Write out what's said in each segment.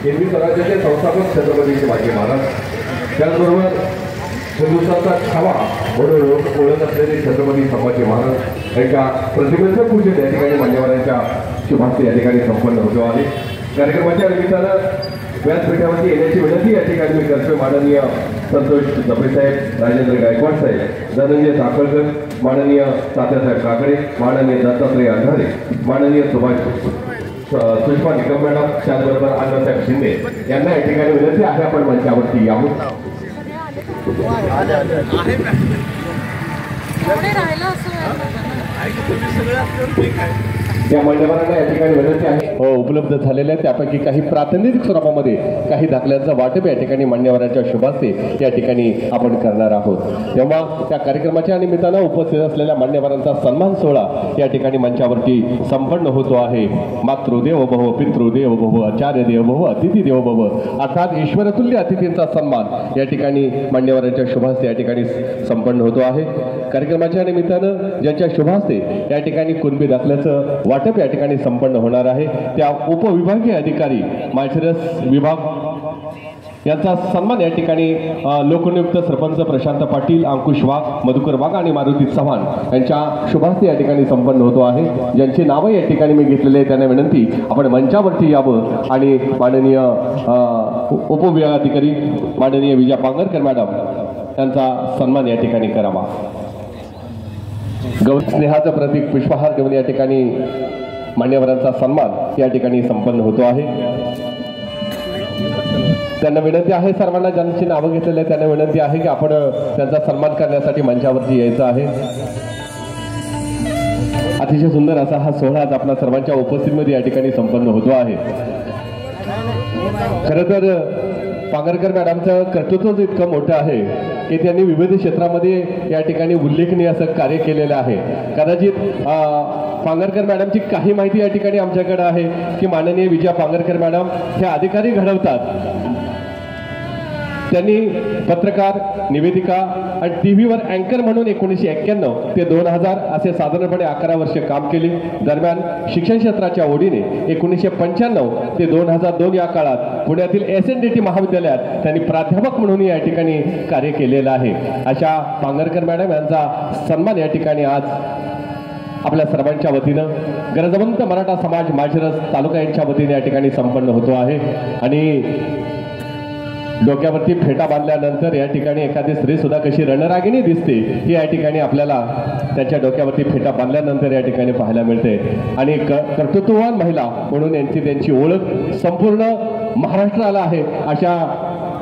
हिंदवी स्वराज्याचे संस्थापक छत्रपती शिवाजी महाराज, त्याचबरोबर हिंदुस्थानचा छावा म्हणून ओळख असलेले छत्रपती संभाजी महाराज यांच्या प्रतिमेचं पूजन या ठिकाणी मान्यवरांच्या शुभास्ते या ठिकाणी संपन्न होतो आहे। कार्यक्रमाच्या निमित्तानं व्यासपीठावरती येण्याची विनंती या ठिकाणी मी करतोय। माननीय संतोष जपेसाहेब, राजेंद्र गायकवाड साहेब, धनंजय साखळकर, माननीय तात्यासाहेब काकडे, माननीय दत्तात्रय अंधारे, माननीय सुषमा निकम मॅडम, त्याचबरोबर अण्णासाहेब शिंदे यांना या ठिकाणी विनंती आहे आपण मंचावरती यावं। त्या मान्यवरांना या ठिकाणी विनंती आहे उपलब्ध झालेल्या त्यापैकी काही प्रातिनिधिक स्वरूपामध्ये काही दाखल्यांचं वाटप या ठिकाणी मान्यवरांच्या शुभास्ते या ठिकाणी आपण करणार आहोत। तेव्हा त्या कार्यक्रमाच्या निमित्तानं उपस्थित असलेल्या मान्यवरांचा सन्मान सोहळा या ठिकाणी मंचावरती संपन्न होतो आहे। मातृदेव भव, पितृदेव भव, आचार्य देव भव, अतिथी देव भव अर्थात ईश्वरतुल्य अतिथींचा सन्मान या ठिकाणी मान्यवरांच्या शुभास्ते या ठिकाणी संपन्न होतो आहे। कार्यक्रमाच्या निमित्तानं ज्यांच्या शुभास्ते या ठिकाणी कुणबी दाखल्याचं वाटप या ठिकाणी संपन्न होणार आहे त्या उपविभागीय अधिकारी माळशिरस विभाग यांचा सन्मान या ठिकाणी लोकनियुक्त सरपंच प्रशांत पाटील, अंकुश वाघ, मधुकर वाघ आणि मारुती चव्हाण यांच्या शुभास्ते या ठिकाणी संपन्न होतो आहे। ज्यांची नावं या ठिकाणी मी घेतलेले आहे त्यांना विनंती आपण मंचावरती यावं आणि माननीय उपविभागाधिकारी माननीय विजया पांगरकर मॅडम यांचा सन्मान या ठिकाणी करावा। स्नेहाचं प्रतीक पुष्पहार घेऊन या ठिकाणी मान्यवरांचा सन्मान या ठिकाणी संपन्न होतो आहे। त्यांना विनंती आहे, सर्वांना ज्यांची नावं घेतलेली आहे त्यांना विनंती आहे की आपण त्यांचा सन्मान करण्यासाठी मंचावरती यायचं आहे। अतिशय सुंदर असा हा सोहळा आज आपल्या सर्वांच्या उपस्थितीमध्ये या ठिकाणी संपन्न होतो आहे। खरं तर पांगरकर मॅडमचं कर्तृत्वच इतकं मोठं आहे की त्यांनी विविध क्षेत्रामध्ये या ठिकाणी उल्लेखनीय असं कार्य केलेलं आहे। कदाचित पांगरकर मॅडमची काही माहिती या ठिकाणी आमच्याकडे आहे की माननीय विजया पांगरकर मॅडम हे अधिकारी घडवतात। त्यांनी पत्रकार, निवेदिका आणि टीव्हीवर अँकर म्हणून 1991 ते 2000 असे साधारणपणे 11 वर्ष काम केले। दरम्यान शिक्षण क्षेत्राच्या ओढीने 1995 ते 2002 या काळात पुण्यातील SNDT महाविद्यालयात त्यांनी प्राध्यापक म्हणून या ठिकाणी कार्य केलेलं आहे। अशा पांगरकर मॅडम यांचा सन्मान या ठिकाणी आज आपल्या सर्वांच्या वतीनं गरजवंत मराठा समाज माळशिरस तालुका यांच्या वतीने या ठिकाणी संपन्न होतो आहे। आणि डोक्यावरती फेटा बांधल्यानंतर या ठिकाणी एखादी स्त्री सुद्धा कशी रणरागिणी दिसते ही या ठिकाणी आपल्याला त्याच्या डोक्यावरती फेटा बांधल्यानंतर या ठिकाणी पाहायला मिळते। आणि कर्तृत्ववान महिला म्हणून त्यांची ओळख संपूर्ण महाराष्ट्राला आहे। अशा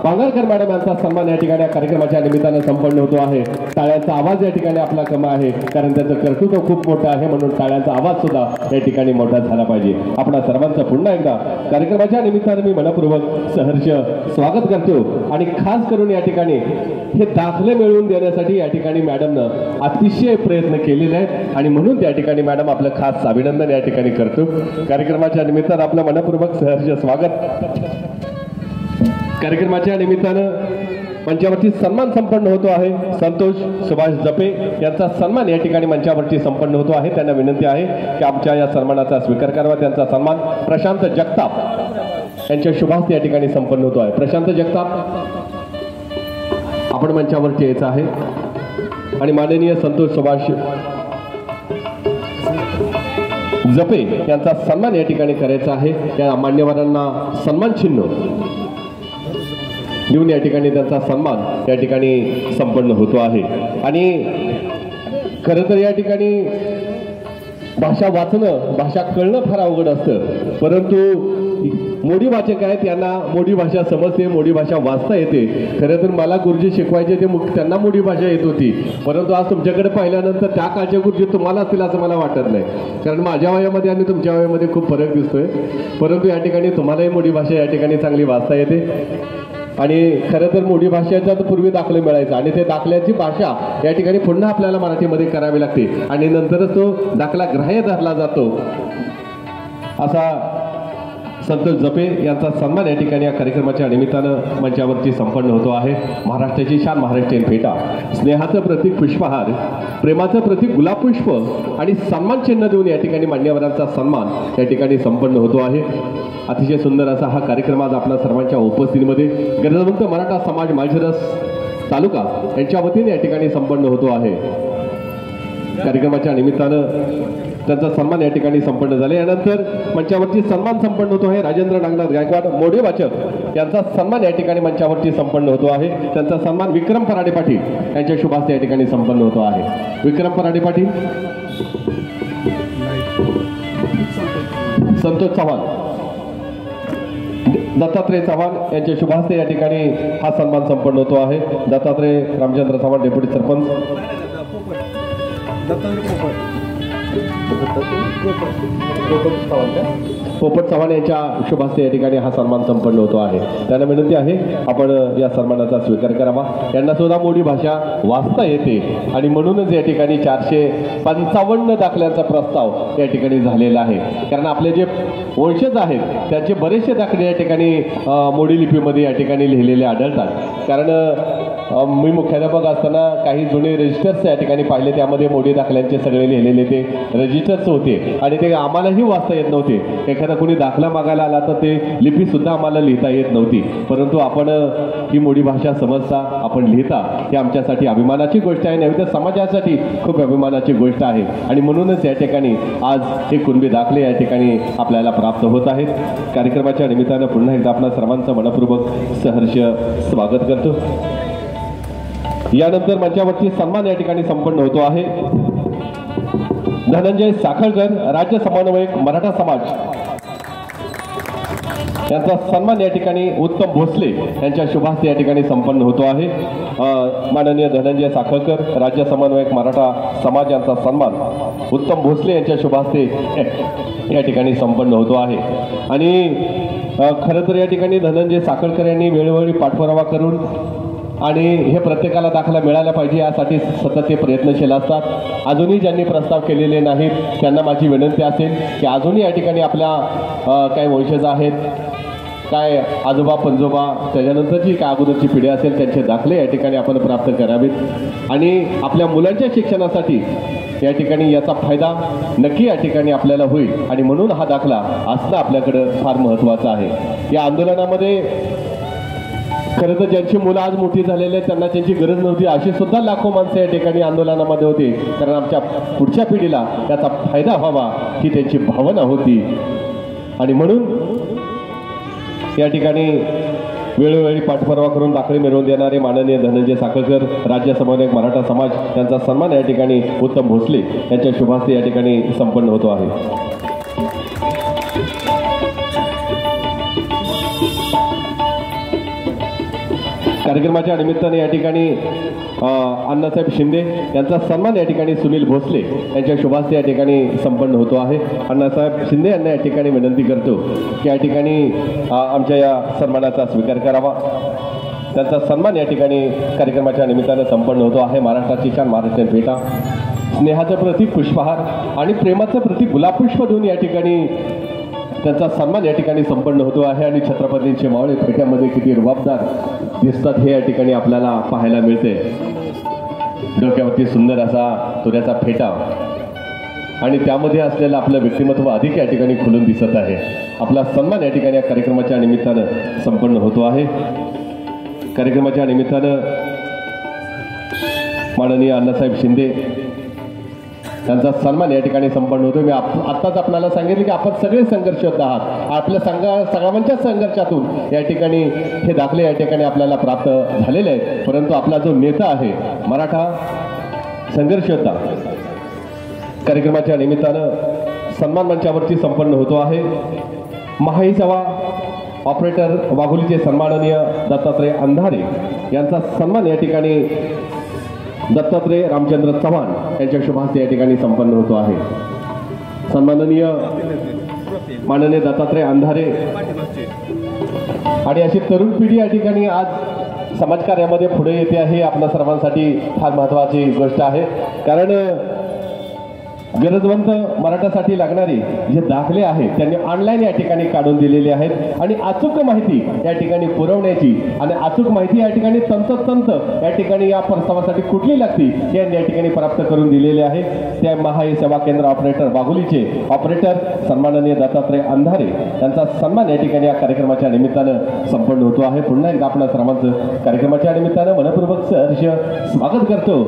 पांगरकर मॅडम यांचा सन्मान या ठिकाणी कार्यक्रमाच्या निमित्तानं संपन्न होतो आहे। टाळ्यांचा आवाज या ठिकाणी आपला कमी आहे कारण त्यांचं कर्तृत्व खूप मोठं आहे, म्हणून टाळ्यांचा आवाज सुद्धा या ठिकाणी मोठा झाला पाहिजे। आपणा सर्वांचं पुन्हा एकदा कार्यक्रमाच्या निमित्तानं मी मनपूर्वक सहर्ष स्वागत करतो। आणि खास करून या ठिकाणी हे दाखले मिळवून देण्यासाठी या ठिकाणी मॅडमनं अतिशय प्रयत्न केलेले आहेत आणि म्हणून त्या ठिकाणी मॅडम आपलं खास अभिनंदन या ठिकाणी करतो। कार्यक्रमाच्या निमित्तानं आपलं मनपूर्वक सहर्ष स्वागत। कार्यक्रमाच्या निमित्तानं मंचावरती सन्मान संपन्न होतो आहे। संतोष सुभाष जपे यांचा सन्मान या ठिकाणी मंचावरती संपन्न होतो आहे। त्यांना विनंती आहे की आमच्या या सन्मानाचा स्वीकार करावा। त्यांचा सन्मान प्रशांत जगताप यांच्या शुभास्ते या ठिकाणी संपन्न होतो आहे। प्रशांत जगताप आपण मंचावरती यायचं आहे आणि माननीय संतोष सुभाष जपे यांचा सन्मान या ठिकाणी करायचा आहे। त्या मान्यवरांना सन्मान चिन्ह देऊन या ठिकाणी त्यांचा सन्मान या ठिकाणी संपन्न होतो आहे। आणि खरं तर या ठिकाणी भाषा वाचणं, भाषा कळणं फार अवघड असतं, परंतु मोडी वाचक आहेत त्यांना मोडी भाषा समजते, मोडी भाषा वाचता येते। खरं तर मला गुरुजी शिकवायचे ते त्यांना मोडी भाषा येत होती, परंतु आज तुमच्याकडे पाहिल्यानंतर त्या काळच्या गुरुजी तुम्हाला असतील असं मला वाटत नाही, कारण माझ्या वयामध्ये आणि तुमच्या वयामध्ये खूप फरक दिसतोय। परंतु या ठिकाणी तुम्हालाही मोडी भाषा या ठिकाणी चांगली वाचता येते। आणि खरं तर मोडी भाषेचा तर पूर्वी दाखले मिळायचा आणि ते दाखल्याची भाषा या ठिकाणी पुन्हा आपल्याला मराठीमध्ये करावी लागते आणि नंतरच तो दाखला ग्राह्य धरला जातो। असा संतोष जपे यांचा सन्मान या ठिकाणी या कार्यक्रमाच्या निमित्तानं मंचावरती संपन्न होतो आहे। महाराष्ट्राची शान महाराष्ट्रीयन फेटा, स्नेहाचं प्रतीक पुष्पहार, प्रेमाचं प्रतीक गुलाबपुष्प आणि सन्मान चिन्ह देऊन या ठिकाणी मान्यवरांचा सन्मान या ठिकाणी संपन्न होतो आहे। अतिशय सुंदर असा हा कार्यक्रम आज आपल्या सर्वांच्या उपस्थितीमध्ये गरजवंत मराठा समाज माळशिरस तालुका यांच्या वतीने या ठिकाणी संपन्न होतो आहे। कार्यक्रमाच्या निमित्तानं त्यांचा सन्मान या ठिकाणी संपन्न झाले। यानंतर मंचावरती सन्मान संपन्न होतो आहे। राजेंद्र नागनाथ गायकवाड मोढे वाचक यांचा सन्मान या ठिकाणी मंचावरती संपन्न होतो आहे। त्यांचा सन्मान विक्रम पराडे पाटील यांच्या शुभ हस्ते या ठिकाणी संपन्न होतो आहे। विक्रम पराडे पाटील, संतोष चव्हाण, दत्तात्रय चव्हाण यांच्या शुभ हस्ते या ठिकाणी हा सन्मान संपन्न होतो आहे। दत्तात्रय रामचंद्र चव्हाण डेप्युटी सरपंच, पोपट चव्हाण यांच्या शुभ हस्ते या ठिकाणी हा सन्मान संपन्न होतो आहे। त्यांना विनंती आहे आपण या सन्मानाचा स्वीकार करावा। यांना सुद्धा मोडी भाषा वाचता येते आणि म्हणूनच या ठिकाणी 455 दाखल्यांचा प्रस्ताव या ठिकाणी झालेला आहे। कारण आपले जे वंशज आहेत त्यांचे बरेचसे दाखले या ठिकाणी मोडी लिपीमध्ये या ठिकाणी लिहिलेले आढळतात। कारण मी मुख्याध्यापक असताना काही जुने रजिस्टर्स या ठिकाणी पाहिले, त्यामध्ये मोडी दाखल्यांचे सगळे लिहिलेले ते रजिस्टर्स होते आणि ते आम्हालाही वाचता येत नव्हते। एखादा कोणी दाखला मागायला आला तर ते लिपी सुद्धा आम्हाला लिहिता येत नव्हती, परंतु आपण ही मोडी भाषा समजता, आपण लिहिता, ही आमच्यासाठी अभिमानाची गोष्ट आहे, नव्हे तर समाजासाठी खूप अभिमानाची गोष्ट आहे। आणि म्हणूनच या ठिकाणी आज हे कुणबी दाखले या ठिकाणी आपल्याला प्राप्त होत आहेत। कार्यक्रमाच्या निमित्तानं पुन्हा एकदा आपणा सर्वांचं मनपूर्वक सहर्ष स्वागत करतो। यानंतर मंचावरती सन्मान या ठिकाणी संपन्न होतो आहे। धनंजय साखळकर राज्य समन्वयक मराठा समाज यांचा सन्मान या ठिकाणी उत्तम भोसले यांच्या शुभ हस्ते या ठिकाणी संपन्न होतो आहे। माननीय धनंजय साखळकर राज्य समन्वयक मराठा समाज यांचा सन्मान उत्तम भोसले यांच्या शुभ हस्ते या ठिकाणी संपन्न होतो आहे। आणि खरं तर या ठिकाणी धनंजय साखळकर यांनी वेळोवेळी पाठपुरावा करून आणि हे प्रत्येकाला दाखला मिळाला पाहिजे यासाठी सतत ते प्रयत्नशील असतात। अजूनही ज्यांनी प्रस्ताव केलेले नाहीत त्यांना माझी विनंती असेल की अजूनही या ठिकाणी आपल्या काही वंशज आहेत, काय आजोबा पंजोबा, त्याच्यानंतरची काय अगोदरची पिढी असेल त्यांचे दाखले या ठिकाणी आपण प्राप्त करावेत आणि आपल्या मुलांच्या शिक्षणासाठी या ठिकाणी याचा फायदा नक्की या ठिकाणी आपल्याला होईल आणि म्हणून हा दाखला असणं आपल्याकडं फार महत्त्वाचं आहे। या आंदोलनामध्ये खरं तर ज्यांची मुलं आज मोठी झालेली आहेत त्यांना त्यांची गरज नव्हती, अशी सुद्धा लाखो माणसं या ठिकाणी आंदोलनामध्ये होती, कारण आमच्या पुढच्या पिढीला याचा फायदा व्हावा ही त्यांची भावना होती। आणि म्हणून या ठिकाणी वेळोवेळी पाठपुरावा करून दाखले मिळवून देणारे माननीय धनंजय साखळकर राज्य समन्वयक मराठा समाज यांचा सन्मान या ठिकाणी उत्तम भोसले यांच्या शुभ हस्ते या ठिकाणी संपन्न होतो आहे। कार्यक्रमाच्या निमित्ताने या ठिकाणी अण्णासाहेब शिंदे यांचा सन्मान या ठिकाणी सुनील भोसले यांच्या शुभ हस्ते या ठिकाणी संपन्न होतो आहे। अण्णासाहेब शिंदे यांना या ठिकाणी विनंती करतो की या ठिकाणी आमच्या या सन्मानाचा स्वीकार करावा। त्यांचा सन्मान या ठिकाणी कार्यक्रमाच्या निमित्तानं संपन्न होतो आहे। महाराष्ट्राची शान महाराष्ट्रीयन फेटा, स्नेहाचं प्रतीक पुष्पहार आणि प्रेमाचं प्रतीक गुलाबपुष्प देऊन या ठिकाणी त्यांचा सन्मान या ठिकाणी संपन्न होतो आहे। आणि छत्रपतींचे मावळे फेट्यामध्ये किती रुबाबदार दिसतात हे या ठिकाणी आपल्याला पाहायला मिळते। डोक्यावरती सुंदर असा तुऱ्याचा फेटा आणि त्यामध्ये असलेलं आपलं व्यक्तिमत्व अधिक या ठिकाणी खुलून दिसत आहे। आपला सन्मान या ठिकाणी या कार्यक्रमाच्या निमित्तानं संपन्न होतो आहे। कार्यक्रमाच्या निमित्तानं माननीय अण्णासाहेब शिंदे त्यांचा सन्मान या ठिकाणी संपन्न होतो। मी आत्ताच आपल्याला सांगितले की आपण सगळे संघर्षयोद्धा आहात, आपल्या सगळ्यांच्या संघर्षातून या ठिकाणी हे दाखले या ठिकाणी आपल्याला प्राप्त झालेले आहेत। परंतु आपला जो नेता आहे मराठा संघर्षयोद्धा कार्यक्रमाच्या निमित्तानं सन्मान मंचावरती संपन्न होतो आहे। महाई सेवा ऑपरेटर वाघोलीचे सन्माननीय दत्तात्रय अंधारे यांचा सन्मान या ठिकाणी दत्तात्रय रामचंद्र चव्हाण यांच्या शुभ हस्ते या ठिकाणी संपन्न होतो आहे। सन्माननीय माननीय दत्तात्रय अंधारे आणि अशी तरुण पिढी या ठिकाणी आज समाजकार्यामध्ये पुढे येते आहे, आपल्या सर्वांसाठी फार महत्त्वाची गोष्ट आहे। कारण गरजवंत मराठासाठी लागणारे जे दाखले आहेत त्यांनी ऑनलाईन या ठिकाणी काढून दिलेले आहेत आणि अचूक माहिती या ठिकाणी पुरवण्याची आणि अचूक माहिती या ठिकाणी तंतोतंत या ठिकाणी या प्रस्तावासाठी कुठली लागती हे या ठिकाणी प्राप्त करून दिलेले आहे। त्या महाई सेवा केंद्र ऑपरेटर बागुलीचे ऑपरेटर सन्माननीय दत्तात्रय अंधारे यांचा सन्मान या ठिकाणी या कार्यक्रमाच्या निमित्तानं संपन्न होतो आहे। पुन्हा एकदा आपल्या सर्वांचं कार्यक्रमाच्या निमित्तानं मनपूर्वक सहर्ष स्वागत करतो।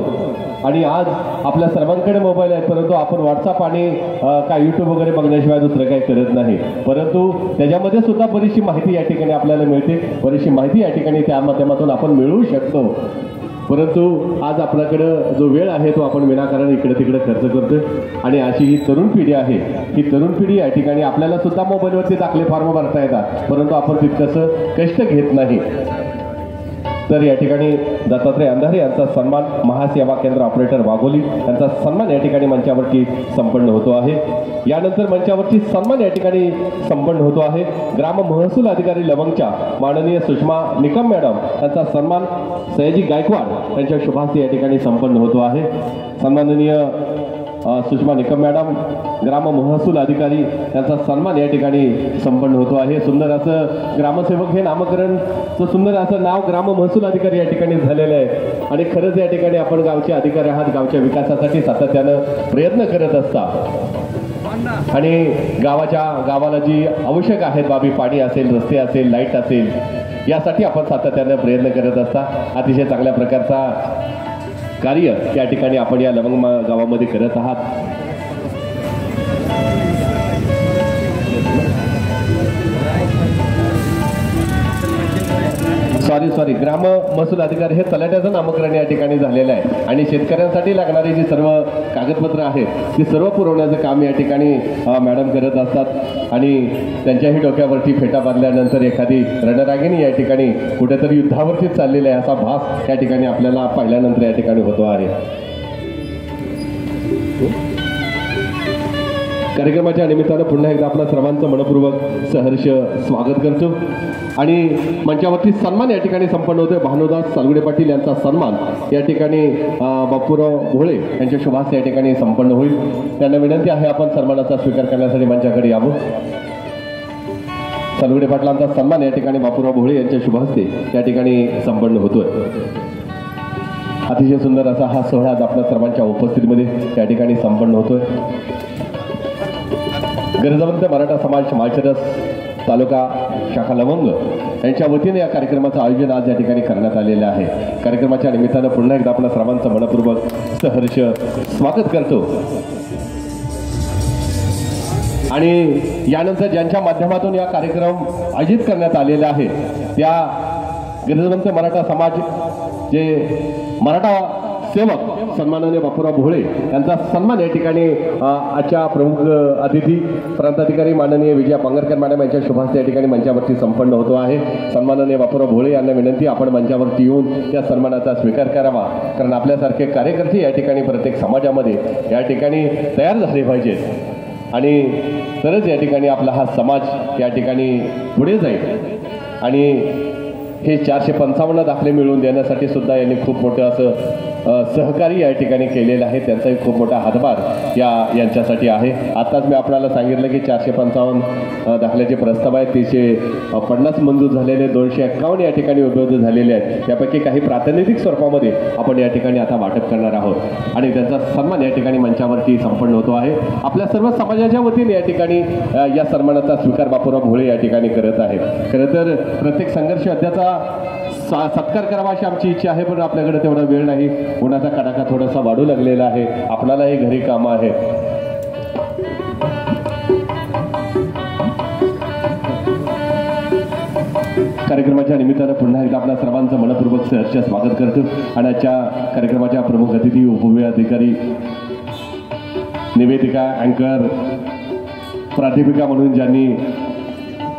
आणि आज आपल्या सर्वांकडे मोबाईल आहेत परंतु आपण व्हॉट्सअप आणि काय यूट्यूब वगैरे बघण्याशिवाय दुसरं काही करत नाही, परंतु त्याच्यामध्ये सुद्धा बरीचशी माहिती या ठिकाणी आपल्याला मिळते, बरीचशी माहिती या ठिकाणी त्या माध्यमातून आपण मिळवू शकतो। परंतु आज आपल्याकडं जो वेळ आहे तो आपण विनाकारण इकडे तिकडे खर्च करतोय आणि अशी ही तरुण पिढी आहे, ही तरुण पिढी या ठिकाणी आपल्याला सुद्धा मोबाईलवरती दाखले फॉर्म भरता येतात परंतु आपण तितकंसं कष्ट घेत नाही। तर या ठिकाणी दत्तात्रय अंधारे यांचा सन्मान महासेवा केंद्र ऑपरेटर वाघोली यांचा सन्मान या ठिकाणी मंचावरती संपन्न होतो आहे। यानंतर मंचावरती सन्मान या ठिकाणी संपन्न होतो आहे ग्राम महसूल अधिकारी लवंगच्या माननीय सुषमा निकम मॅडम यांचा सन्मान सयाजी गायकवाड यांच्या शुभास्ते या ठिकाणी संपन्न होतो आहे। सन्माननीय सुषमा निकम मॅडम ग्राम महसूल अधिकारी यांचा सन्मान या ठिकाणी संपन्न होतो आहे। सुंदर असं ग्रामसेवक हे नामकरणचं सुंदर असं नाव ग्राम महसूल अधिकारी या ठिकाणी झालेलं आहे आणि खरंच या ठिकाणी आपण गावचे अधिकारी आहात, गावच्या विकासासाठी सातत्यानं प्रयत्न करत असता आणि गावाला जी आवश्यक आहेत बाबी पाणी असेल, रस्ते असेल, लाईट असेल यासाठी आपण सातत्यानं प्रयत्न करत असता। अतिशय चांगल्या प्रकारचा कार्य या ठिकाणी आपण या लवंग गावामध्ये करत आहात। सॉरी ग्राम महसूल अधिकारी हे तलाट्याचं नामकरण या ठिकाणी झालेलं आहे आणि शेतकऱ्यांसाठी लागणारी जी सर्व कागदपत्र आहेत ती सर्व पुरवण्याचं काम या ठिकाणी मॅडम करत असतात आणि त्यांच्याही डोक्यावरती फेटा बांधल्यानंतर एखादी रणरागिणी या ठिकाणी कुठेतरी युद्धावरतीच चाललेला आहे असा भास या ठिकाणी आपल्याला पाहिल्यानंतर या ठिकाणी होतो आहे। कार्यक्रमाच्या निमित्तानं पुन्हा एकदा आपल्या सर्वांचं मनपूर्वक सहर्ष स्वागत करतो आणि मंचावरती सन्मान या ठिकाणी संपन्न होतोय। भानुदास सालगुडे पाटील यांचा सन्मान या ठिकाणी बापूराव भोळे यांच्या शुभास्ते या ठिकाणी संपन्न होईल। त्यांना विनंती आहे आपण सन्मानाचा स्वीकार करण्यासाठी मंचाकडे यावं। सालगुडे पाटलांचा सन्मान या ठिकाणी बापूराव भोळे यांच्या शुभास्ते या ठिकाणी संपन्न होतोय। अतिशय सुंदर असा हा सोहळा आज आपल्या सर्वांच्या उपस्थितीमध्ये या ठिकाणी संपन्न होतोय। गरजवंत मराठा समाज माळशिरस तालुका शाखा लवंग यांच्या वतीने या कार्यक्रमाचं आयोजन आज या ठिकाणी करण्यात आलेलं आहे। कार्यक्रमाच्या निमित्तानं पुन्हा एकदा आपल्या सर्वांचं मनपूर्वक सहर्ष स्वागत करतो आणि यानंतर ज्यांच्या माध्यमातून या कार्यक्रम आयोजित करण्यात आलेला आहे त्या गरजवंत मराठा समाज जे मराठा सेवक सन्माननीय बापूराव भोळे यांचा सन्मान या ठिकाणी आजच्या प्रमुख अतिथी प्रांताधिकारी माननीय विजया पांगरकर मॅडम यांच्या शुभास्ते या ठिकाणी मंचावरती संपन्न होतो आहे। सन्माननीय बापूराव भोळे यांना विनंती आपण मंचावरती येऊन या सन्मानाचा स्वीकार करावा कारण आपल्यासारखे कार्यकर्ते या ठिकाणी प्रत्येक समाजामध्ये या ठिकाणी तयार झाले पाहिजेत आणि तरच या ठिकाणी आपला हा समाज या ठिकाणी पुढे जाईल आणि हे 455 दाखले मिळवून देण्यासाठी सुद्धा यांनी खूप मोठं असं सहकार्य या ठिकाणी केलेलं आहे। त्यांचाही खूप मोठा हातभार यांच्यासाठी आहे। आताच मी आपल्याला सांगितलं की 455 दाखल्याचे प्रस्ताव आहेत, 350 मंजूर झालेले, 251 या ठिकाणी उपलब्ध झालेले आहेत। त्यापैकी काही प्रातिनिधिक स्वरूपामध्ये आपण या ठिकाणी आता वाटप करणार आहोत आणि त्यांचा सन्मान या ठिकाणी मंचावरती संपन्न होतो आहे। आपल्या सर्व समाजाच्या वतीने या ठिकाणी या सन्मानाचा स्वीकार बापूराव भोळे या ठिकाणी करत आहेत। खरं तर प्रत्येक संघर्ष अध्याचा सत्कार करावा अशी आमची इच्छा आहे पण आपल्याकडे तेवढा वेळ नाही, उन्हाचा कडाका थोडासा वाढू लागलेला आहे, आपणालाही घरी कामं आहेत। कार्यक्रमाच्या निमित्तानं पुन्हा एकदा आपल्या सर्वांचं मनपूर्वक सहर्ष स्वागत करतो आणि आजच्या कार्यक्रमाच्या प्रमुख अतिथी उपविभागाधिकारी निवेदिका अँकर प्राध्यापिका म्हणून ज्यांनी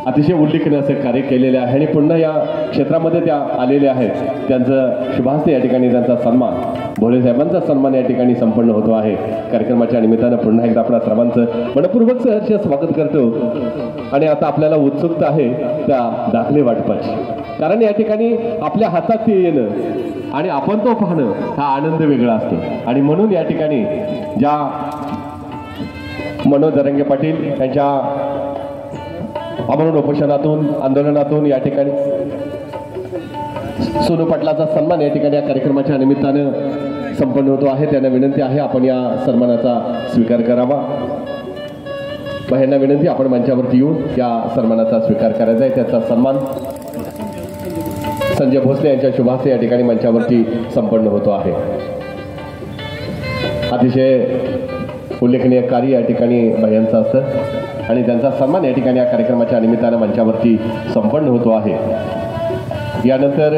अतिशय उल्लेखनीय असं कार्य केलेले आहे आणि पुन्हा या क्षेत्रामध्ये त्या आलेल्या आहेत त्यांचं शुभास्ते या ठिकाणी त्यांचा सन्मान भोळे साहेबांचा सन्मान या ठिकाणी संपन्न होतो आहे। कार्यक्रमाच्या निमित्तानं पुन्हा एकदा आपल्या सर्वांचं मनपूर्वक सहर्ष स्वागत करतो आणि आता आपल्याला उत्सुकता आहे त्या दाखले वाटपाची कारण या ठिकाणी आपल्या हातात ते येणं आणि आपण तो पाहणं हा आनंद वेगळा असतो आणि म्हणून या ठिकाणी ज्या मनोज जरंगे पाटील यांच्या आमरण उपोषणातून आंदोलनातून या ठिकाणी सोनू पाटलाचा सन्मान या ठिकाणी या कार्यक्रमाच्या निमित्तानं संपन्न होतो आहे। त्यांना विनंती आहे आपण या सन्मानाचा स्वीकार करावा। बाहेरना विनंती आपण मंचावरती येऊन या सन्मानाचा स्वीकार करायचा आहे। त्याचा सन्मान संजय भोसले यांच्या शुभ हस्ते या ठिकाणी मंचावरती संपन्न होतो आहे। अतिशय उल्लेखनीय कार्य या ठिकाणी भयांचं असतं आणि त्यांचा सन्मान या ठिकाणी या कार्यक्रमाच्या निमित्तानं मंचावरती संपन्न होतो आहे। यानंतर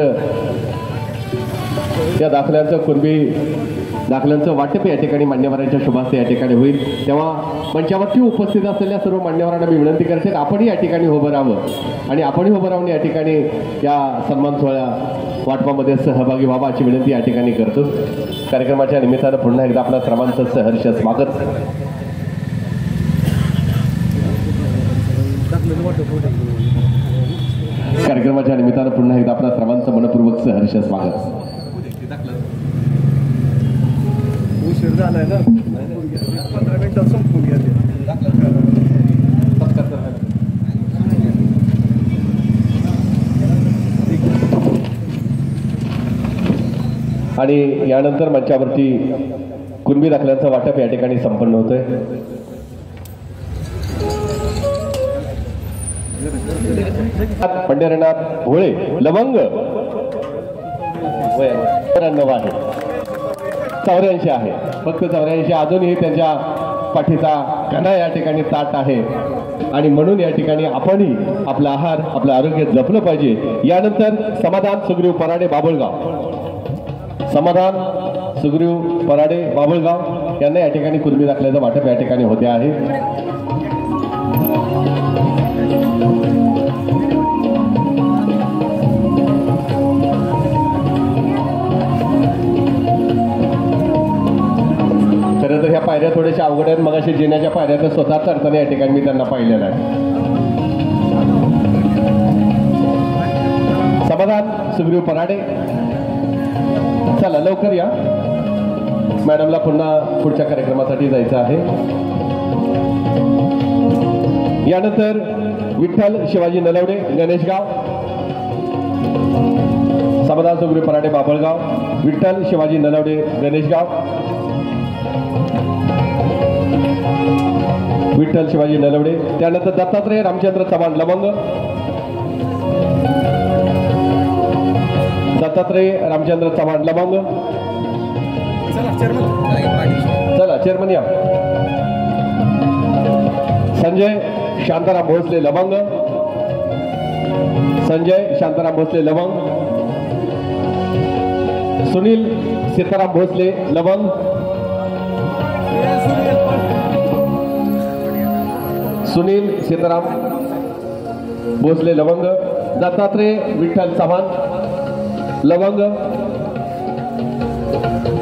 या दाखल्यांचं कुणबी दाखल्यांचं वाटप या ठिकाणी मान्यवरांच्या शुभ हस्ते या ठिकाणी होईल। तेव्हा मंचावरती उपस्थित असलेल्या सर्व मान्यवरांना मी विनंती करते आपणही या ठिकाणी उभं राहावं आणि आपणही उभं राहून या ठिकाणी या सन्मान सोहळा वाटपामध्ये सहभागी व्हावा अशी विनंती या ठिकाणी करतो। कार्यक्रमाच्या निमित्तानं पुन्हा एकदा आपल्या सर्वांचं सहर्ष स्वागत। कार्यक्रमाच्या निमित्तानं पुन्हा एकदा आपल्या सर्वांचं मनपूर्वक सहर्ष स्वागत। उशीर झालाय ना 15 मिनिटं संपून गेले। आणि यानंतर मंचावरती कुणबी दाखल्यांचं वाटप या ठिकाणी संपन्न होतंय। पंढरीनाथ होळे लवंग 94 आहे 84 आहे फक्त 84 अजूनही त्यांच्या पाठीचा कणा या ठिकाणी ताट आहे आणि म्हणून या ठिकाणी आपणही आपला आहार आपलं आरोग्य जपलं पाहिजे। यानंतर समाधान सुग्रीव पराडे बाबुळगाव समाधान सुग्रीव पराडे बाबुळगाव यांना या ठिकाणी कुणबी दाखल्याचं वाटप या ठिकाणी होते आहे। खरं तर ह्या पायऱ्या थोड्याशा अवघड आहेत। मगाशी जिन्याच्या पायऱ्या तर स्वतः चढताना या ठिकाणी मी त्यांना पाहिलेलं आहे। समाधान सुग्रीव पराडे चला लवकर या मॅडमला पुन्हा पुढच्या कार्यक्रमासाठी जायचं आहे। यानंतर विठ्ठल शिवाजी नलवडे गणेशगाव समाधान सुग्रीव पराडे बाबळगाव विठ्ठल शिवाजी नलवडे गणेशगाव विठ्ठल शिवाजी नलवडे। त्यानंतर दत्तात्रय रामचंद्र चव्हाण लवंग दत्तात्रय रामचंद्र चव्हाण लवंग चला चेअरमन या। संजय शांताराम भोसले लवंग संजय शांताराम भोसले लवंग सुनील सीताराम भोसले लवंग सुनील सीताराम भोसले लवंग दत्तात्रय विठ्ठल चव्हाण लवंग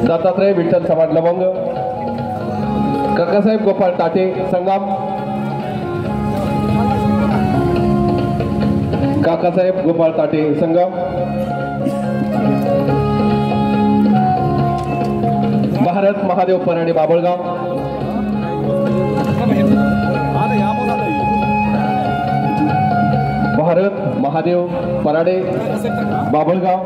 दत्तात्रय विठ्ठल चव्हाण लवंग काकासाहेब गोपाळ ताटे संगम काकासाहेब गोपाळ ताटे संगम भारत महादेव पराडे बाबळगाव भारत महादेव पराडे बाबळगाव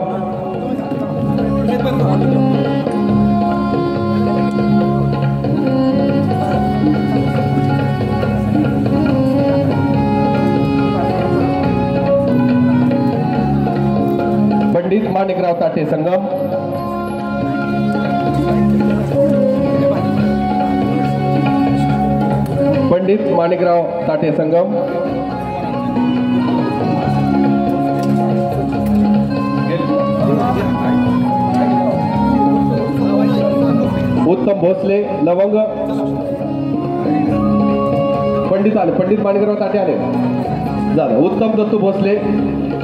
पंडित माणिकराव ताटे संगम पंडित माणिकराव ताटे संगम उत्तम भोसले लवंग पंडित माणिकराव ताटे आले झालं। उत्तम दत्तू भोसले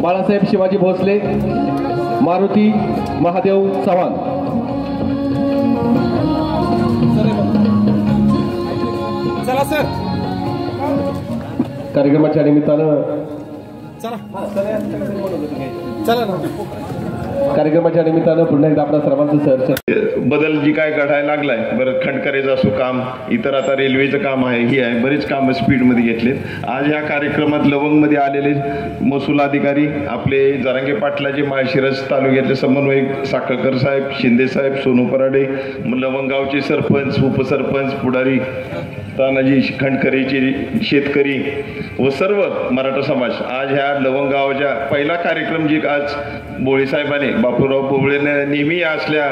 बाळासाहेब शिवाजी भोसले मारुती महादेव चव्हाण चला सर कार्यक्रमाच्या निमित्तानं चला कार्यक्रमाच्या निमित्तानं पुन्हा एकदा आपल्या सर्वांचं सहर्ष बदल जी काय घडायला लागलाय, बरं खंडकरेचं असो काम, इतर आता रेल्वेचं काम आहे, ही आहे, बरीच कामं स्पीडमध्ये घेतलेत. आज ह्या कार्यक्रमात लवंगमध्ये आलेले महसूल अधिकारी आपले जरांगे पाटलाचे माळशिरस तालुक्यातले समन्वयक साखळकर साहेब, शिंदे साहेब, सोनू पराडे, लवंगगावचे सरपंच, उपसरपंच, पुढारी, तानाजी खंडकरेचे शेतकरी व सर्व मराठा समाज, आज ह्या लवंगगावच्या पहिला कार्यक्रम जी आज भोळे साहेबांनी, बापूराव भोवळेने नेहमी असल्या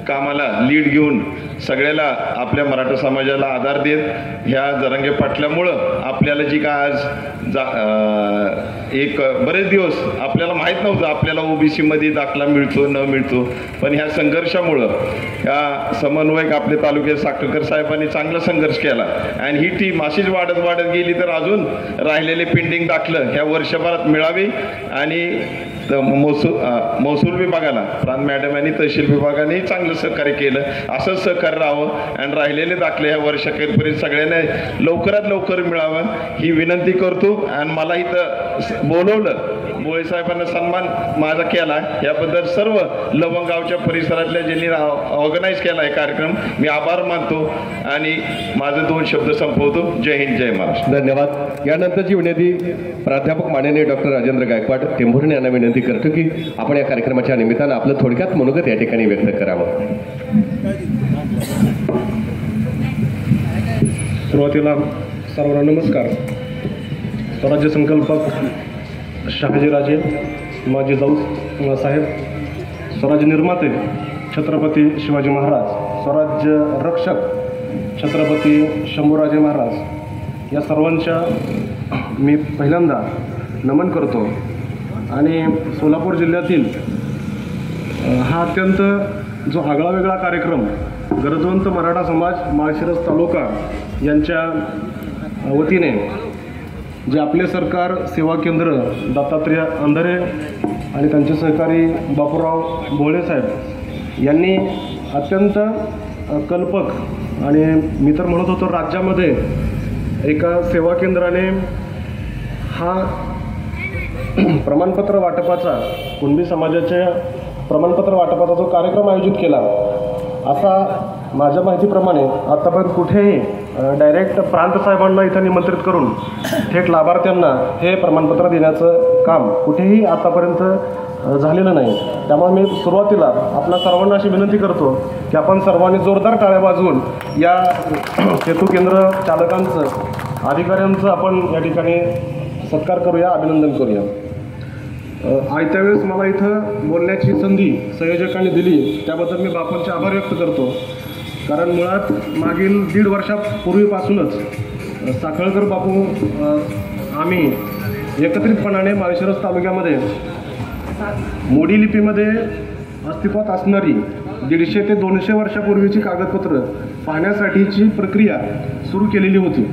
कामाला लीड घेऊन सगळ्याला आपल्या मराठा समाजाला आधार देत ह्या जरांगे पाटल्यामुळं आपल्याला जी का आज एक बरेच दिवस आपल्याला माहीत नव्हतं आपल्याला ओबीसीमध्ये दाखला मिळतो न मिळतो, पण ह्या संघर्षामुळं ह्या समन्वयक आपले तालुक्यात साखळकर साहेबांनी चांगला संघर्ष केला आणि ही टीम अशीच वाढत गेली तर अजून राहिलेले पेंडिंग दाखलं ह्या वर्षभरात मिळावे आणि महसूल विभागाला प्रांत मॅडम आणि तहसील विभागाने चांगलं सहकार्य केलं. असंच सहकार्य राहावं आणि राहिलेले दाखले ह्या वर्षाखेरपर्यंत सगळ्यांना लवकरात लवकर मिळावं ही विनंती करतो. आणि मला इथं बोलवलं, भोळे साहेबांना सन्मान माझा केला, याबद्दल सर्व लवंगगावच्या परिसरातल्या ज्यांनी ऑर्गनाईज केला आहे कार्यक्रम, मी आभार मानतो आणि माझे 2 शब्द संपवतो. जय हिंद, जय महाराष्ट्र. धन्यवाद. यानंतरची विनंती प्राध्यापक माननीय डॉक्टर राजेंद्र गायकवाड टेंभुर्णे यांना विनंती करतो की आपण या कार्यक्रमाच्या निमित्तानं आपलं थोडक्यात मनोगत या ठिकाणी व्यक्त करावं. सुरुवातीला सर्वांना नमस्कार. स्वराज्य संकल्पक शहाजीराजे, माजी जाऊ साहेब, स्वराज्य निर्माते छत्रपती शिवाजी महाराज, स्वराज्य रक्षक छत्रपती शंभूराजे महाराज, या सर्वांच्या मी पहिल्यांदा नमन करतो. आणि सोलापूर जिल्ह्यातील हा अत्यंत जो आगळा वेगळा कार्यक्रम गरजवंत मराठा समाज माळशिरस तालुका यांच्या वतीने जे आपले सरकार सेवा केंद्र दत्तात्रेय अंधारे आणि त्यांचे सहकारी बापूराव भोळे साहेब यांनी अत्यंत कल्पक आणि मी तर म्हणत होतो राज्यामध्ये एका सेवा केंद्राने हा प्रमाणपत्र वाटपाचा, कुणबी समाजाच्या प्रमाणपत्र वाटपाचा जो कार्यक्रम आयोजित केला, असा माझ्या माहितीप्रमाणे आतापर्यंत कुठेही डायरेक्ट प्रांत साहेबांना इथं निमंत्रित करून थेट लाभार्थ्यांना हे प्रमाणपत्र देण्याचं काम कुठेही आतापर्यंत झालेलं नाही. त्यामुळे मी सुरुवातीला आपल्या सर्वांना अशी विनंती करतो की आपण सर्वांनी जोरदार टाळ्या वाजवून या सेतू केंद्र चालकांचं, अधिकाऱ्यांचं आपण या ठिकाणी सत्कार करूया, अभिनंदन करूया. आयत्या वेळेस मला इथं बोलण्याची संधी संयोजकांनी दिली त्याबद्दल मी बापूंचे आभार व्यक्त करतो. कारण मुळात मागील 1.5 वर्षापूर्वीपासूनच साखळकर बापू आम्ही एकत्रितपणाने माळशिरस तालुक्यामध्ये मोडी लिपीमध्ये अस्तित्वात असणारी 150 ते 200 वर्षापूर्वीची कागदपत्र पाहण्यासाठीची प्रक्रिया सुरू केलेली होती.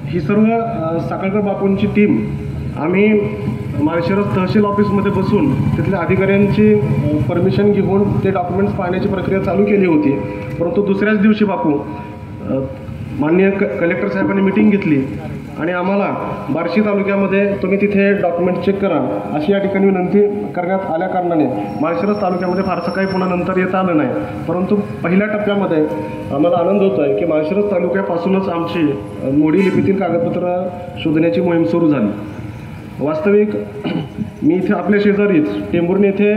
ही सर्व साखळकर बापूंची टीम आम्ही माळशिरस तहसील ऑफिसमध्ये बसून तिथल्या अधिकाऱ्यांची परमिशन घेऊन ते डॉक्युमेंट्स पाहण्याची प्रक्रिया चालू केली होती. परंतु दुसऱ्याच दिवशी बापू माननीय कलेक्टर साहेबांनी मिटिंग घेतली आणि आम्हाला बार्शी तालुक्यामध्ये तुम्ही तिथे डॉक्युमेंट चेक करा अशी या ठिकाणी विनंती करण्यात आल्या कारणाने माळशिरस तालुक्यामध्ये फारसं काही पुन्हा नंतर येता आलं नाही. परंतु पहिल्या टप्प्यामध्ये आम्हाला आनंद होतो आहे की माळशिरस तालुक्यापासूनच आमची मोडी लिपीतील कागदपत्र शोधण्याची मोहीम सुरू झाली. वास्तविक मी इथे आपल्या शेजारीच टेंभुर्णे येथे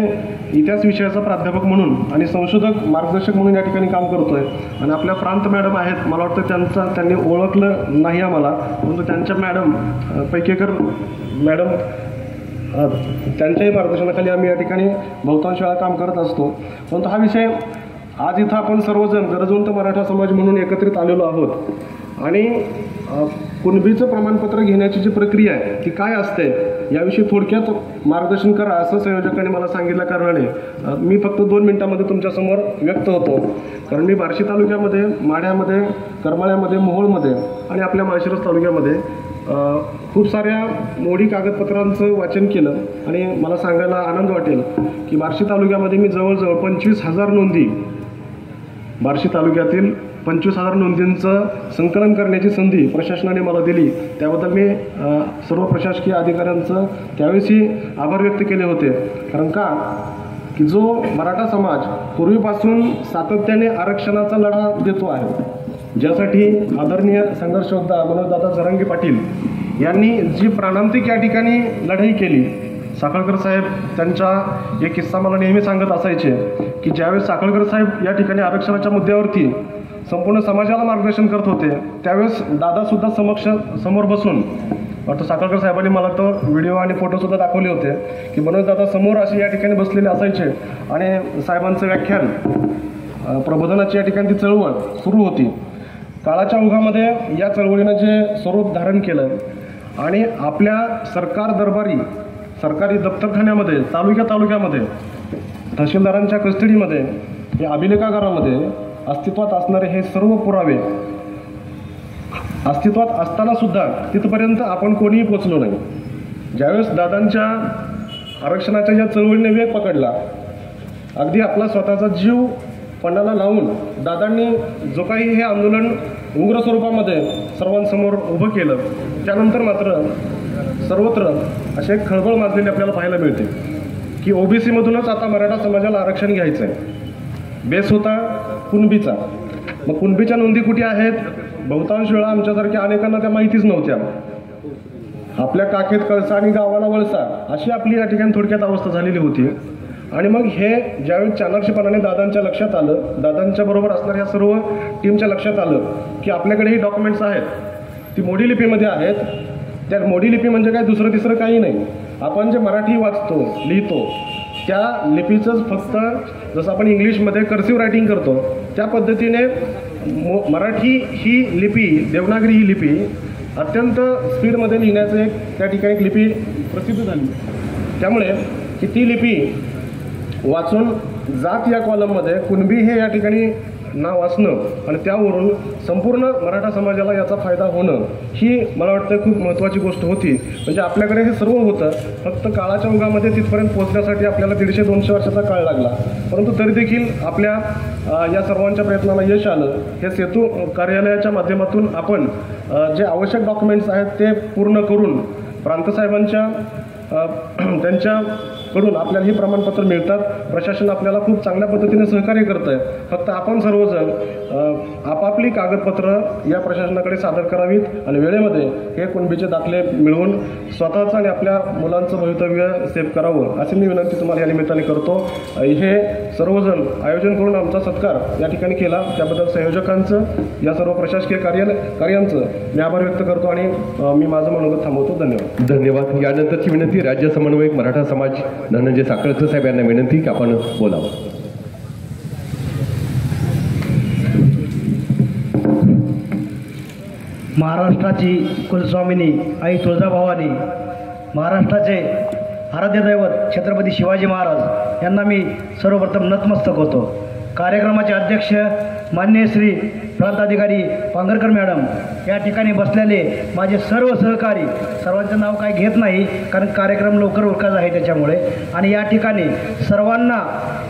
इतिहास विषयाचा प्राध्यापक म्हणून आणि संशोधक मार्गदर्शक म्हणून या ठिकाणी काम करतो आहे. आणि आपल्या प्रांत मॅडम आहेत, मला वाटतं त्यांनी ओळखलं नाही आम्हाला, परंतु त्यांच्या मॅडम पैकेकर मॅडम त्यांच्याही मार्गदर्शनाखाली आम्ही या ठिकाणी बहुतांश वेळा काम करत असतो. परंतु हा विषय आज इथं आपण सर्वजण गरजवंत मराठा समाज म्हणून एकत्रित आलेलो आहोत आणि कुणबीचं प्रमाणपत्र घेण्याची जी प्रक्रिया आहे ती काय असते याविषयी थोडक्यात मार्गदर्शन करा असं संयोजकांनी मला सांगितल्या कारणाने मी फक्त 2 मिनिटांमध्ये तुमच्यासमोर व्यक्त होतो. कारण मी बार्शी तालुक्यामध्ये, माढ्यामध्ये, करमाळ्यामध्ये, मोहोळमध्ये आणि आपल्या माळशिरस तालुक्यामध्ये खूप साऱ्या मोडी कागदपत्रांचं वाचन केलं आणि मला सांगायला आनंद वाटेल की बार्शी तालुक्यामध्ये मी जवळजवळ 25,000 नोंदी, बार्शी तालुक्यातील 25,000 नोंदींचं संकलन करण्याची संधी प्रशासनाने मला दिली. त्याबद्दल मी सर्व प्रशासकीय अधिकाऱ्यांचं त्यावेळेसही आभार व्यक्त केले होते. कारण का की जो मराठा समाज पूर्वीपासून सातत्याने आरक्षणाचा लढा देतो आहे, ज्यासाठी आदरणीय संघर्ष योद्धा मनोजदादा जरांगे पाटील यांनी जी प्राणांतिक या ठिकाणी लढाई केली. साखळकर साहेब त्यांचा एक किस्सा मला नेहमी सांगत असायचे की ज्यावेळेस साखळकर साहेब या ठिकाणी आरक्षणाच्या मुद्द्यावरती संपूर्ण समाजाला मार्गदर्शन करत होते, त्यावेळेस दादासुद्धा समोर बसून, वाटतं साखळकर साहेबांनी मला तो व्हिडिओ आणि फोटोसुद्धा दाखवले होते की मनोजदादा समोर असे या ठिकाणी बसलेले असायचे आणि साहेबांचं व्याख्यान प्रबोधनाची या ठिकाणी ती चळवळ सुरू होती. काळाच्या ओघामध्ये या चळवळीनं जे स्वरूप धारण केलं आणि आपल्या सरकार दरबारी सरकारी दप्तरखान्यामध्ये तालुक्यामध्ये तहसीलदारांच्या कस्टडीमध्ये या अभिलेखागारामध्ये अस्तित्वात असणारे हे सर्व पुरावे अस्तित्वात असताना सुद्धा तिथपर्यंत आपण कोणीही पोचलो नाही. ज्यावेळेस दादांच्या आरक्षणाच्या या चळवळीने वेग पकडला, अगदी आपला स्वतःचा जीव पणाला लावून दादांनी जो काही हे आंदोलन उग्र स्वरूपामध्ये सर्वांसमोर उभं केलं, त्यानंतर मात्र सर्वत्र असे एक खळबळ माजलेली आपल्याला पाहायला मिळते की ओबीसीमधूनच आता मराठा समाजाला आरक्षण घ्यायचं आहे. बेस होता कुणबीचा. मग कुणबीच्या नोंदी कुठे आहेत? बहुतांश वेळा आमच्यासारख्या अनेकांना त्या माहितीच नव्हत्या. आपल्या काखेत कळसा आणि गावाला वळसा अशी आपली या ठिकाणी थोडक्यात अवस्था झालेली होती. आणि मग हे ज्यावेळी चाणक्यपणाने दादांच्या लक्षात आलं, दादांच्या बरोबर असणाऱ्या सर्व टीमच्या लक्षात आलं की आपल्याकडे ही डॉक्युमेंट्स आहेत, ती मोडी लिपीमध्ये आहेत. त्या मोडी लिपी म्हणजे काय दुसरं तिसरं काही नाही, आपण जे मराठी वाचतो लिहितो त्या लिपीचंच फक्त जसं आपण इंग्लिशमध्ये कर्सिव्ह रायटिंग करतो त्या पद्धतीने मराठी ही लिपी, देवनागरी ही लिपी अत्यंत स्पीडमध्ये लिहिण्याचं एक त्या ठिकाणी एक लिपी प्रसिद्ध झाली. त्यामुळे की ती लिपी वाचून जात या कॉलममध्ये कुणबी हे या ठिकाणी नाव असणं आणि त्यावरून संपूर्ण मराठा समाजाला याचा फायदा होणं ही मला वाटतं खूप महत्त्वाची गोष्ट होती. म्हणजे आपल्याकडे हे सर्व होतं, फक्त काळाच्या ओघामध्ये तिथपर्यंत पोहोचण्यासाठी आपल्याला 150-200 वर्षाचा काळ लागला. परंतु तरी देखील आपल्या या सर्वांच्या प्रयत्नाला यश आलं. हे सेतू कार्यालयाच्या माध्यमातून आपण जे आवश्यक डॉक्युमेंट्स आहेत ते पूर्ण करून प्रांतसाहेबांच्या त्यांच्याकडून आपल्याला ही प्रमाणपत्र मिळतात. प्रशासन आपल्याला खूप चांगल्या पद्धतीने सहकार्य करतं आहे. फक्त आपण सर्वजण आपापली कागदपत्र या प्रशासनाकडे सादर करावीत आणि वेळेमध्ये हे कुणबीचे दाखले मिळवून स्वतःचं आणि आपल्या मुलांचं भवितव्य सेव्ह करावं अशी मी विनंती तुम्हाला या निमित्ताने करतो. हे सर्वजण आयोजन करून आमचा सत्कार या ठिकाणी केला त्याबद्दल संयोजकांचं, या सर्व प्रशासकीय कार्यांचं मी आभार व्यक्त करतो आणि मी माझं मनोगत थांबवतो. धन्यवाद. धन्यवाद. यानंतरची विनंती राज्य समन्वयक मराठा समाज धनंजय साखळकर साहेब यांना विनंती की आपण बोलावं. महाराष्ट्राची कुलस्वामिनी आई तुळजाभवानी, महाराष्ट्राचे आराध्य दैवत छत्रपती शिवाजी महाराज यांना मी सर्वप्रथम नतमस्तक होतो. कार्यक्रमाचे अध्यक्ष माननीय श्री प्रांताधिकारी पांगरकर मॅडम, या ठिकाणी बसलेले माझे सर्व सहकारी, सर्वांचं नाव काय घेत नाही कारण कार्यक्रम लवकर उरकायचा आहे त्याच्यामुळे, आणि या ठिकाणी सर्वांना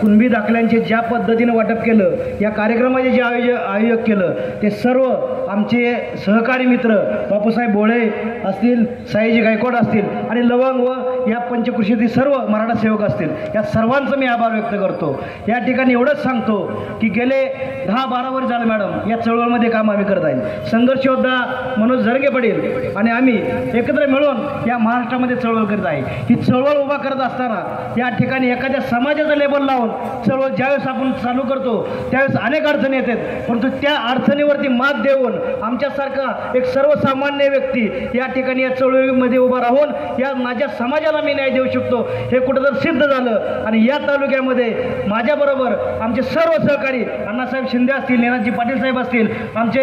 कुणबी दाखल्यांचे ज्या पद्धतीनं वाटप केलं, या कार्यक्रमाचे जे आयोजक केलं ते सर्व आमचे सहकारी मित्र बापूसाहेब बोळे असतील, साईजी गायकवाड असतील आणि लवंग व या पंचकृषीतील सर्व मराठा सेवक असतील, या सर्वांचं मी आभार व्यक्त करतो. या ठिकाणी एवढंच सांगतो की गेले 10-12 वर्ष झालं मॅडम या चळवळीमध्ये काम आम्ही करत आहे. संघर्ष योद्धा मनोज जरांगे पाटील आणि आम्ही एकत्र मिळून या महाराष्ट्रामध्ये चळवळ करत आहे. ही चळवळ उभा करत असताना या ठिकाणी एखाद्या समाजाचं लेबल लावून चळवळ ज्यावेळेस आपण चालू करतो त्यावेळेस अनेक अडचणी येतात, परंतु त्या अडचणीवरती मात देऊन आमच्यासारखा एक सर्वसामान्य व्यक्ती या ठिकाणी या चळवळीमध्ये उभा राहून या माझ्या समाजाला मी न्याय देऊ शकतो हे कुठंतरी सिद्ध झालं. आणि या तालुक्यामध्ये माझ्याबरोबर आमचे सर्व सहकारी अण्णासाहेब शिंदे असतील, नेनाजी पाटील साहेब असतील, आमचे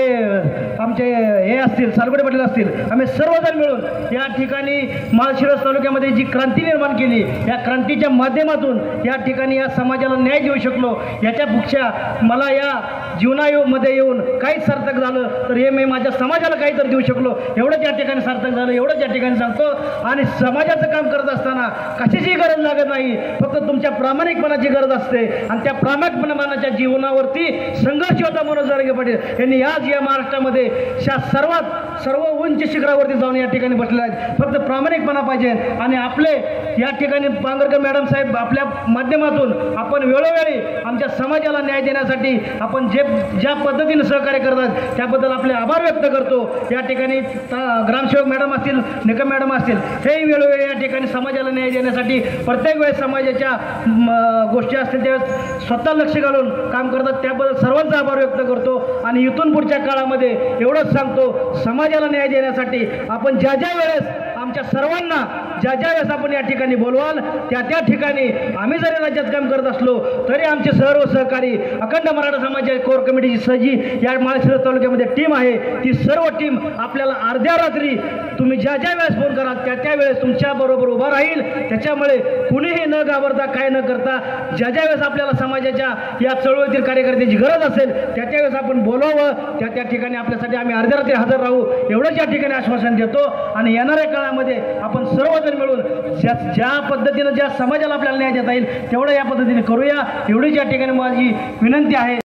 हे असतील, सालगोडे पाटील असतील, आम्ही सर्वजण मिळून या ठिकाणी माळशिरस तालुक्यामध्ये जी क्रांती निर्माण केली, या क्रांतीच्या माध्यमातून या ठिकाणी या समाजाला न्याय देऊ शकलो. याच्यापेक्षा मला या जीवनामध्ये येऊन काहीच सार्थक झालं तर हे मी माझ्या समाजाला काहीतरी देऊ शकलो एवढंच या ठिकाणी सार्थक झालं, एवढंच या ठिकाणी सांगतो. आणि समाजाचं काम करत असताना कशाची गरज लागत नाही, फक्त तुमच्या प्रामाणिकपणाची गरज असते आणि त्या प्रामाणिकपणाच्या जीवनावरती संघर्ष होता. मनोज जरांगे पाटील यांनी आज या महाराष्ट्रामध्ये सर्व उंच शिखरावरती जाऊन या ठिकाणी बसले आहेत. फक्त प्रामाणिकपणा पाहिजे आणि आपले या ठिकाणी पांगरकर मॅडम साहेब आपल्या माध्यमातून आपण वेळोवेळी आमच्या समाजाला न्याय देण्यासाठी आपण ज्या पद्धतीने सहकार्य करतात त्याबद्दल आपले आभार व्यक्त करतो. या ठिकाणी ग्रामसेवक मॅडम असतील, निकम मॅडम असतील, हेही वेळोवेळी या ठिकाणी समाजाला न्याय देण्यासाठी प्रत्येक वेळेस समाजाच्या गोष्टी असतील त्यावेळेस स्वतः लक्ष घालून काम करतात. त्याबद्दल सर्वांचा आभार व्यक्त करतो आणि इथून पुढच्या काळामध्ये एवढंच सांगतो, समाजाला न्याय देण्यासाठी आपण ज्या वेळेस आमच्या सर्वांना ज्या वेळेस आपण या ठिकाणी बोलवाल त्या ठिकाणी आम्ही जरी राज्यात काम करत असलो तरी आमचे सर्व सहकारी अखंड मराठा समाजाच्या कोर कमिटीची सजी या माळशिरस तालुक्यामध्ये टीम आहे, ती सर्व टीम आपल्याला अर्ध्या रात्री तुम्ही ज्या वेळेस फोन करा त्या वेळेस तुमच्या बरोबर उभा राहील. त्याच्यामुळे कुणीही न घाबरता काय न करता ज्या वेळेस आपल्याला समाजाच्या या चळवळीतील कार्यकर्त्याची गरज असेल त्या वेळेस आपण बोलावं. त्या ठिकाणी आपल्यासाठी आम्ही अर्ध्या रात्री हजर राहू एवढंच या ठिकाणी आश्वासन देतो आणि येणाऱ्या काळामध्ये आपण सर्वजण मिळून ज्या पद्धतीनं ज्या समाजाला आपल्याला न्याय देता येईल तेवढं या पद्धतीने करूया, एवढीच या ठिकाणी माझी विनंती आहे.